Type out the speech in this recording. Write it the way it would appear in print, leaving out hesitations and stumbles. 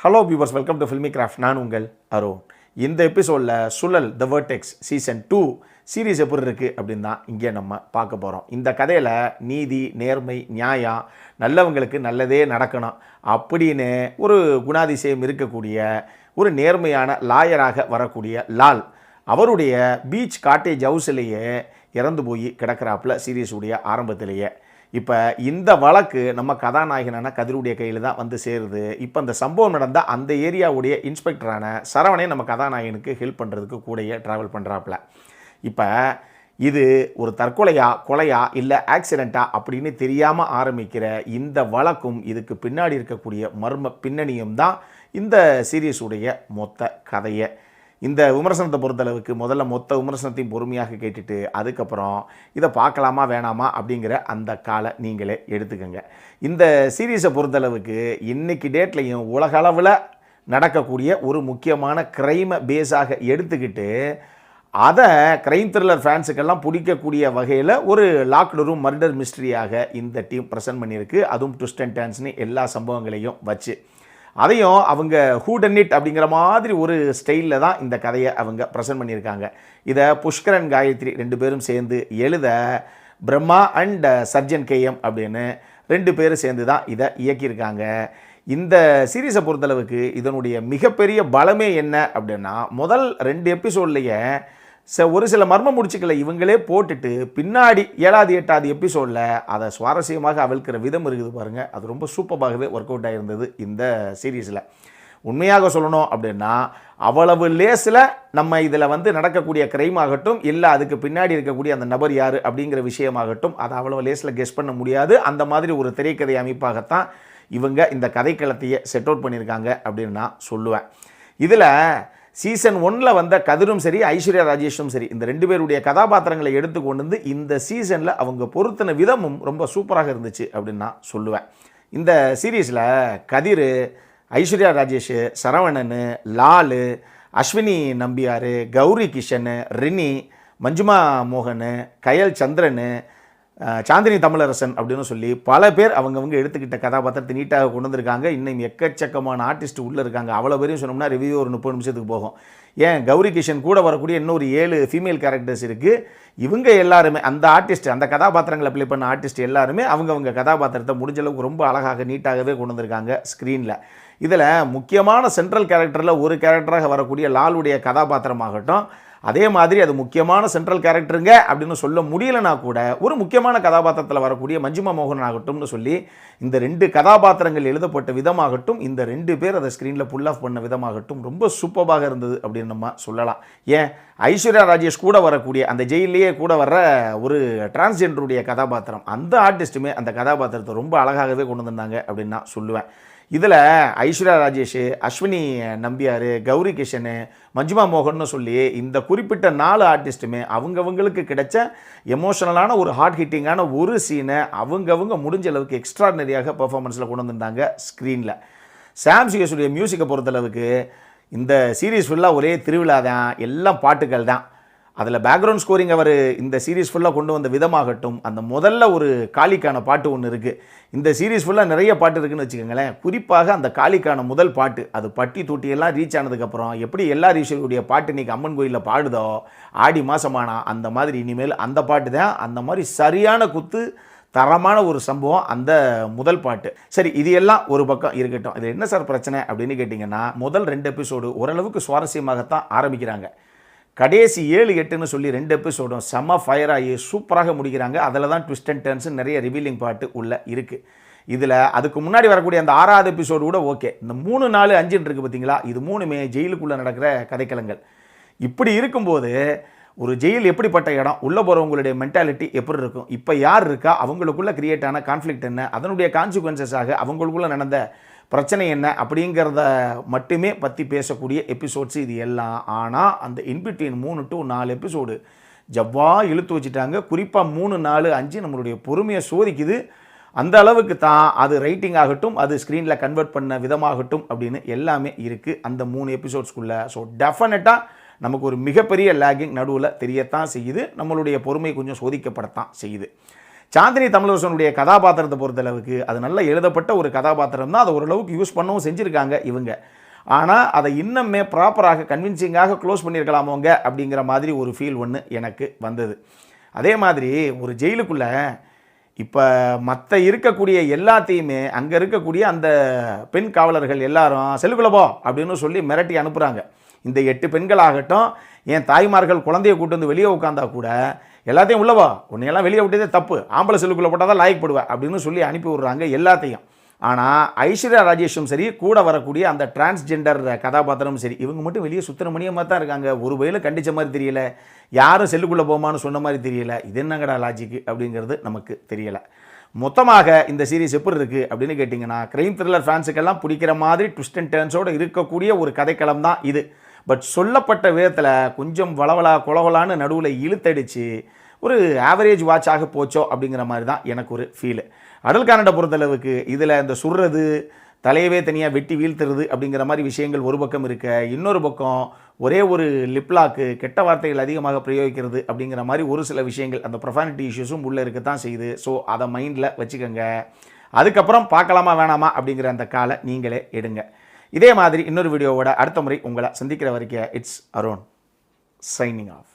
Hello viewers, welcome to filmi craft. நான் உங்கள் அருண். இந்த எபிசோடில் சுழல் த வெர்டெக்ஸ் சீசன் 2 சீரீஸ் எப்படி இருக்குது அப்படின்னு தான் இங்கே நம்ம பார்க்க போகிறோம். இந்த கதையில் நீதி, நேர்மை, நியாயம், நல்லவங்களுக்கு நல்லதே நடக்கணும் அப்படின்னு ஒரு குணாதிசயம் இருக்கக்கூடிய ஒரு நேர்மையான லாயராக வரக்கூடிய லால் அவருடைய பீச் காட்டேஜ் ஹவுஸ்லேயே இறந்து போய் கிடக்கிறாப்புல சீரீஸுடைய ஆரம்பத்திலேயே. இப்போ இந்த வழக்கு நம்ம கதாநாயகனான கதிருடைய கையில் தான் வந்து சேருது. இப்போ அந்த சம்பவம் நடந்தால் அந்த ஏரியாவுடைய இன்ஸ்பெக்டரான சரவணே நம்ம கதாநாயகனுக்கு ஹெல்ப் பண்ணுறதுக்கு கூடயே ட்ராவல் பண்ணுறாப்புல. இப்போ இது ஒரு தற்கொலையா, கொலையா, இல்லை ஆக்சிடெண்ட்டா அப்படின்னு தெரியாமல் ஆரம்பிக்கிற இந்த வழக்கும் இதுக்கு பின்னாடி இருக்கக்கூடிய மர்ம பின்னணியும் தான் இந்த சீரீஸுடைய மொத்த கதையை. இந்த விமர்சனத்தை பொறுத்தளவுக்கு முதல்ல மொத்த விமர்சனத்தையும் பொறுமையாக கேட்டுட்டு அதுக்கப்புறம் இதை பார்க்கலாமா வேணாமா அப்படிங்கிற அந்த காலை நீங்களே எடுத்துக்கோங்க. இந்த சீரீஸை பொறுத்தளவுக்கு இன்றைக்கி டேட்லையும் உலகளவில் நடக்கக்கூடிய ஒரு முக்கியமான க்ரைமை பேஸாக எடுத்துக்கிட்டு அதை க்ரைம் த்ரில்லர் ஃபேன்ஸுக்கெல்லாம் பிடிக்கக்கூடிய வகையில் ஒரு லாக்டு ரூம் மர்டர் மிஸ்ட்ரியாக இந்த டீம் ப்ரெசென்ட் பண்ணியிருக்கு. அதுவும் ட்விஸ்ட் அண்ட் டர்ன்ஸ்னு எல்லா சம்பவங்களையும் வச்சு அதையும் அவங்க ஹூடன் இட் அப்படிங்கிற மாதிரி ஒரு ஸ்டைலில் தான் இந்த கதையை அவங்க ப்ரெசென்ட் பண்ணியிருக்காங்க. இதை புஷ்கரன், காயத்ரி 2 பேரும் சேர்ந்து எழுத பிரம்மா அண்ட் சர்ஜன் கேஎம் அப்படின்னு 2 பேரும் சேர்ந்து தான் இதை இயக்கியிருக்காங்க. இந்த சீரீஸை பொறுத்தளவுக்கு இதனுடைய மிகப்பெரிய பலமே என்ன அப்படின்னா, முதல் 2 எபிசோட்லேயே ஒரு சில மர்ம முடிச்சுக்களை இவங்களே போட்டுட்டு பின்னாடி 7வது 8வது எபிசோடில் அதை சுவாரஸ்யமாக அவிழ்க்கிற விதம் இருக்குது பாருங்கள். அது ரொம்ப சூப்பராகவே ஒர்க் அவுட் ஆகிருந்தது இந்த சீரீஸில். உண்மையாக சொல்லணும் அப்படின்னா அவ்வளவு லேஸில் நம்ம இதில் வந்து நடக்கக்கூடிய க்ரைம் ஆகட்டும், இல்லை அதுக்கு பின்னாடி இருக்கக்கூடிய அந்த நபர் யார் அப்படிங்கிற விஷயமாகட்டும், அதை அவ்வளவு லேஸில் கெஸ் பண்ண முடியாது. அந்த மாதிரி ஒரு திரைக்கதை அமைப்பாகத்தான் இவங்க இந்த கதைக்களத்தையே செட் அவுட் பண்ணியிருக்காங்க அப்படின்னு நான் சொல்லுவேன். இதில் சீசன் 1 வந்த கதிரும் சரி, ஐஸ்வர்யா ராஜேஷும் சரி, இந்த 2 பேருடைய கதாபாத்திரங்களை எடுத்து கொண்டு வந்து இந்த சீசனில் அவங்க பொருத்தின விதமும் ரொம்ப சூப்பராக இருந்துச்சு அப்படின்னு நான் சொல்லுவேன். இந்த சீரீஸில் கதிர், ஐஸ்வர்யா ராஜேஷ், சரவணன், லாலு, அஸ்வினி நம்பியார், கௌரி கிஷன், ரினி, மஞ்சுமா மோகன், கயல் சந்திரன், சாந்தினி தமிழரசன் அப்படின்னு சொல்லி பல பேர் அவங்கவுங்க எடுத்துக்கிட்ட கதாபாத்திரத்தை நீட்டாக கொண்டு வந்திருக்காங்க. இன்னும் எக்கச்சக்கமான ஆர்டிஸ்ட் உள்ளே இருக்காங்க. அவ்வளோ பேரையும் சொன்னோம்னா ரிவ்யூ ஒரு 30 நிமிஷத்துக்கு போகும். ஏன் கௌரி கிஷன் கூட வரக்கூடிய இன்னொரு 7 ஃபீமேல் கேரக்டர்ஸ் இருக்குது. இவங்க எல்லாருமே அந்த ஆர்டிஸ்ட், அந்த கதாபாத்திரங்களை ப்ளே பண்ண ஆர்டிஸ்ட் எல்லாருமே அவங்கவுங்க கதாபாத்திரத்தை முடிஞ்ச அளவுக்கு ரொம்ப அழகாக நீட்டாகவே கொண்டு வந்திருக்காங்க ஸ்க்ரீனில். இதில் முக்கியமான சென்ட்ரல் கேரக்டரில் ஒரு கேரக்டராக வரக்கூடிய லாலுடைய கதாபாத்திரமாகட்டும், அதே மாதிரி அது முக்கியமான சென்ட்ரல் கேரக்டருங்க அப்படின்னு சொல்ல முடியலனா கூட ஒரு முக்கியமான கதாபாத்திரத்தில் வரக்கூடிய மஞ்சுமா மோகன் ஆகட்டும்னு சொல்லி இந்த 2 கதாபாத்திரங்கள் எழுதப்பட்ட விதமாகட்டும், இந்த 2 பேர் அதை ஸ்க்ரீனில் புல் ஆஃப் பண்ண விதமாகட்டும் ரொம்ப சூப்பராக இருந்தது அப்படின்னு நம்ம சொல்லலாம். ஏன் ஐஸ்வர்யா ராஜேஷ் கூட வரக்கூடிய அந்த ஜெயிலேயே கூட வர்ற ஒரு டிரான்ஸ்ஜெண்டருடைய கதாபாத்திரம், அந்த ஆர்டிஸ்ட்டுமே அந்த கதாபாத்திரத்தை ரொம்ப அழகாகவே கொண்டு வந்திருந்தாங்க அப்படின்னு நான் சொல்லுவேன். இதில் ஐஸ்வர்யா ராஜேஷ், அஸ்வினி நம்பியார், கௌரி கிஷன், மஞ்சுமா மோகன்னு சொல்லி இந்த குறிப்பிட்ட 4 ஆர்டிஸ்ட்டுமே அவங்கவுங்களுக்கு கிடைச்ச எமோஷனலான ஒரு ஹார்ட் ஹிட்டிங்கான ஒரு சீனை அவங்கவுங்க முடிஞ்ச அளவுக்கு எக்ஸ்ட்ராடினரியாக பெர்ஃபார்மன்ஸில் கொண்டு வந்திருந்தாங்க ஸ்க்ரீனில். சாம் சிஎஸுடைய மியூசிக்கை பொறுத்தளவுக்கு இந்த சீரீஸ் ஃபுல்லாக ஒரே திருவிழா தான், எல்லாம் பாட்டுகள் தான். அதில் பேக்ரவுண்ட் ஸ்கோரிங் அவர் இந்த சீரீஸ் ஃபுல்லாக கொண்டு வந்த விதமாகட்டும், அந்த முதல்ல ஒரு காளிக்கான பாட்டு ஒன்று இருக்குது. இந்த சீரீஸ் ஃபுல்லாக நிறைய பாட்டு இருக்குதுன்னு வச்சுக்கோங்களேன். குறிப்பாக அந்த காளிக்கான முதல் பாட்டு, அது பட்டி தூட்டியெல்லாம் ரீச் ஆனதுக்கப்புறம் எப்படி எல்லா ஈஸ்வரியுடைய பாட்டு இன்றைக்கி அம்மன் கோயிலில் பாடுதோ ஆடி மாதமானா, அந்த மாதிரி இனிமேல் அந்த பாட்டு தான். அந்த மாதிரி சரியான குத்து, தரமான ஒரு சம்பவம் அந்த முதல் பாட்டு. சரி, இது எல்லாம் ஒரு பக்கம் இருக்கட்டும். இது என்ன சார் பிரச்சனை அப்படின்னு கேட்டிங்கன்னா, முதல் 2 எபிசோடு ஓரளவுக்கு சுவாரஸ்யமாகத்தான் ஆரம்பிக்கிறாங்க. கடைசி 7, 8ன்னு சொல்லி 2 எபிசோடும் செம்ம ஃபயர் ஆகி சூப்பராக முடிக்கிறாங்க. அதில் தான் ட்விஸ்ட் அண்ட் டர்ன்ஸ் நிறைய ரிவீலிங் பாட்டு உள்ளே இருக்குது. இதில் அதுக்கு முன்னாடி வரக்கூடிய அந்த 6வது எபிசோடு கூட ஓகே. இந்த 3, 4, 5 இருக்குது பார்த்தீங்களா, இது 3மே ஜெயிலுக்குள்ளே நடக்கிற கதைக்களங்கள். இப்படி இருக்கும்போது ஒரு ஜெயில் எப்படிப்பட்ட இடம், உள்ளே போகிறவங்களுடைய மென்டாலிட்டி எப்படி இருக்கும், இப்போ யார் இருக்கா, அவங்களுக்குள்ளே கிரியேட் ஆன கான்ஃப்ளிக்ட் என்ன, அதனுடைய கான்சிக்வன்சஸாக அவங்களுக்குள்ளே நடந்த பிரச்சனை என்ன அப்படிங்கிறத மட்டுமே பற்றி பேசக்கூடிய எபிசோட்ஸ் இது எல்லாம். ஆனால் அந்த இன்பிட்வீன் 3 to 4 எபிசோடு ஜவ்வா இழுத்து வச்சுட்டாங்க. குறிப்பாக 3, 4, 5 நம்மளுடைய பொறுமையை சோதிக்குது. அந்த அளவுக்கு தான் அது ரைட்டிங் ஆகட்டும், அது ஸ்க்ரீனில் கன்வெர்ட் பண்ண விதமாகட்டும் அப்படின்னு எல்லாமே இருக்குது அந்த 3 எபிசோட்ஸ்குள்ளே. ஸோ டெஃபினட்டாக நமக்கு ஒரு மிகப்பெரிய லேகிங் நடுவில் தெரியத்தான் செய்யுது. நம்மளுடைய பொறுமை கொஞ்சம் சோதிக்கப்படத்தான் செய்யுது. சாந்தினி தமிழரசனுடைய கதாபாத்திரத்தை பொறுத்தளவுக்கு அது நல்லா எழுதப்பட்ட ஒரு கதாபாத்திரம் தான். அதை ஓரளவுக்கு யூஸ் பண்ணவும் செஞ்சுருக்காங்க இவங்க. ஆனால் அதை இன்னுமே ப்ராப்பராக கன்வின்சிங்காக க்ளோஸ் பண்ணியிருக்கலாமோங்க அப்படிங்கிற மாதிரி ஒரு ஃபீல் ஒன்று எனக்கு வந்தது. அதே மாதிரி ஒரு ஜெயிலுக்குள்ளே இப்போ மற்ற இருக்கக்கூடிய எல்லாத்தையுமே அங்கே இருக்கக்கூடிய அந்த பெண் காவலர்கள் எல்லாரும் செல்லுக்குள்ளே போ அப்படின்னு சொல்லி மிரட்டி அனுப்புகிறாங்க. இந்த 8 பெண்களாகட்டும், என் தாய்மார்கள் குழந்தைய கூட்டு வந்து வெளியே உட்காந்தா கூட எல்லாத்தையும் உள்ளவா, உன்னையெல்லாம் வெளியே விட்டதே தப்பு, ஆம்பளை செல்லுக்குள்ளே போட்டால் தான் லாய்க்கப்படுவேன் அப்படின்னு சொல்லி அனுப்பி விட்றாங்க எல்லாத்தையும். ஆனால் ஐஸ்வர்யா ராஜேஷும் சரி, கூட வரக்கூடிய அந்த டிரான்ஸ்ஜெண்டர் கதாபாத்திரமும் சரி, இவங்க மட்டும் வெளியே சுத்திர மணியமாக தான் இருக்காங்க. ஒரு வயலில் கண்டித்த மாதிரி தெரியல, யாரும் செல்லுக்குள்ளே போமான்னு சொன்ன மாதிரி தெரியல. இது என்னங்கடா லாஜிக்கு அப்படிங்கிறது நமக்கு தெரியலை. மொத்தமாக இந்த சீரிஸ் எப்படி இருக்குது அப்படின்னு கேட்டிங்கன்னா, க்ரைம் த்ரில்லர் ஃபேன்ஸுக்கெல்லாம் பிடிக்கிற மாதிரி ட்விஸ்ட் அண்ட் டர்ன்ஸோடு இருக்கக்கூடிய ஒரு கதைக்களம் தான் இது. பட் சொல்லப்பட்ட விதத்தில் கொஞ்சம் வளவலா கொலகொலான்னு நடுவில் இழுத்தடிச்சு ஒரு ஆவரேஜ் வாட்சாக போச்சோ அப்படிங்கிற மாதிரி தான் எனக்கு ஒரு ஃபீலு. அடல் கானடை பொறுத்தளவுக்கு இதில் இந்த சுடுறது, தலையவே தனியாக வெட்டி வீழ்த்துறது அப்படிங்கிற மாதிரி விஷயங்கள் ஒரு பக்கம் இருக்க, இன்னொரு பக்கம் ஒரே ஒரு லிப்லாக்கு, கெட்ட வார்த்தைகள் அதிகமாக பிரயோகிக்கிறது அப்படிங்கிற மாதிரி ஒரு சில விஷயங்கள், அந்த ப்ரொஃபானிட்டி இஷ்யூஸும் உள்ளே இருக்கத்தான் செய்யுது. ஸோ அதை மைண்டில் வச்சுக்கோங்க. அதுக்கப்புறம் பார்க்கலாமா வேணாமா அப்படிங்கிற அந்த காலை நீங்களே எடுங்க. இதே மாதிரி இன்னொரு வீடியோவோட அடுத்த முறை உங்களை சந்திக்கிற வரைக்கும் இட்ஸ் அருண் சைனிங் ஆஃப்.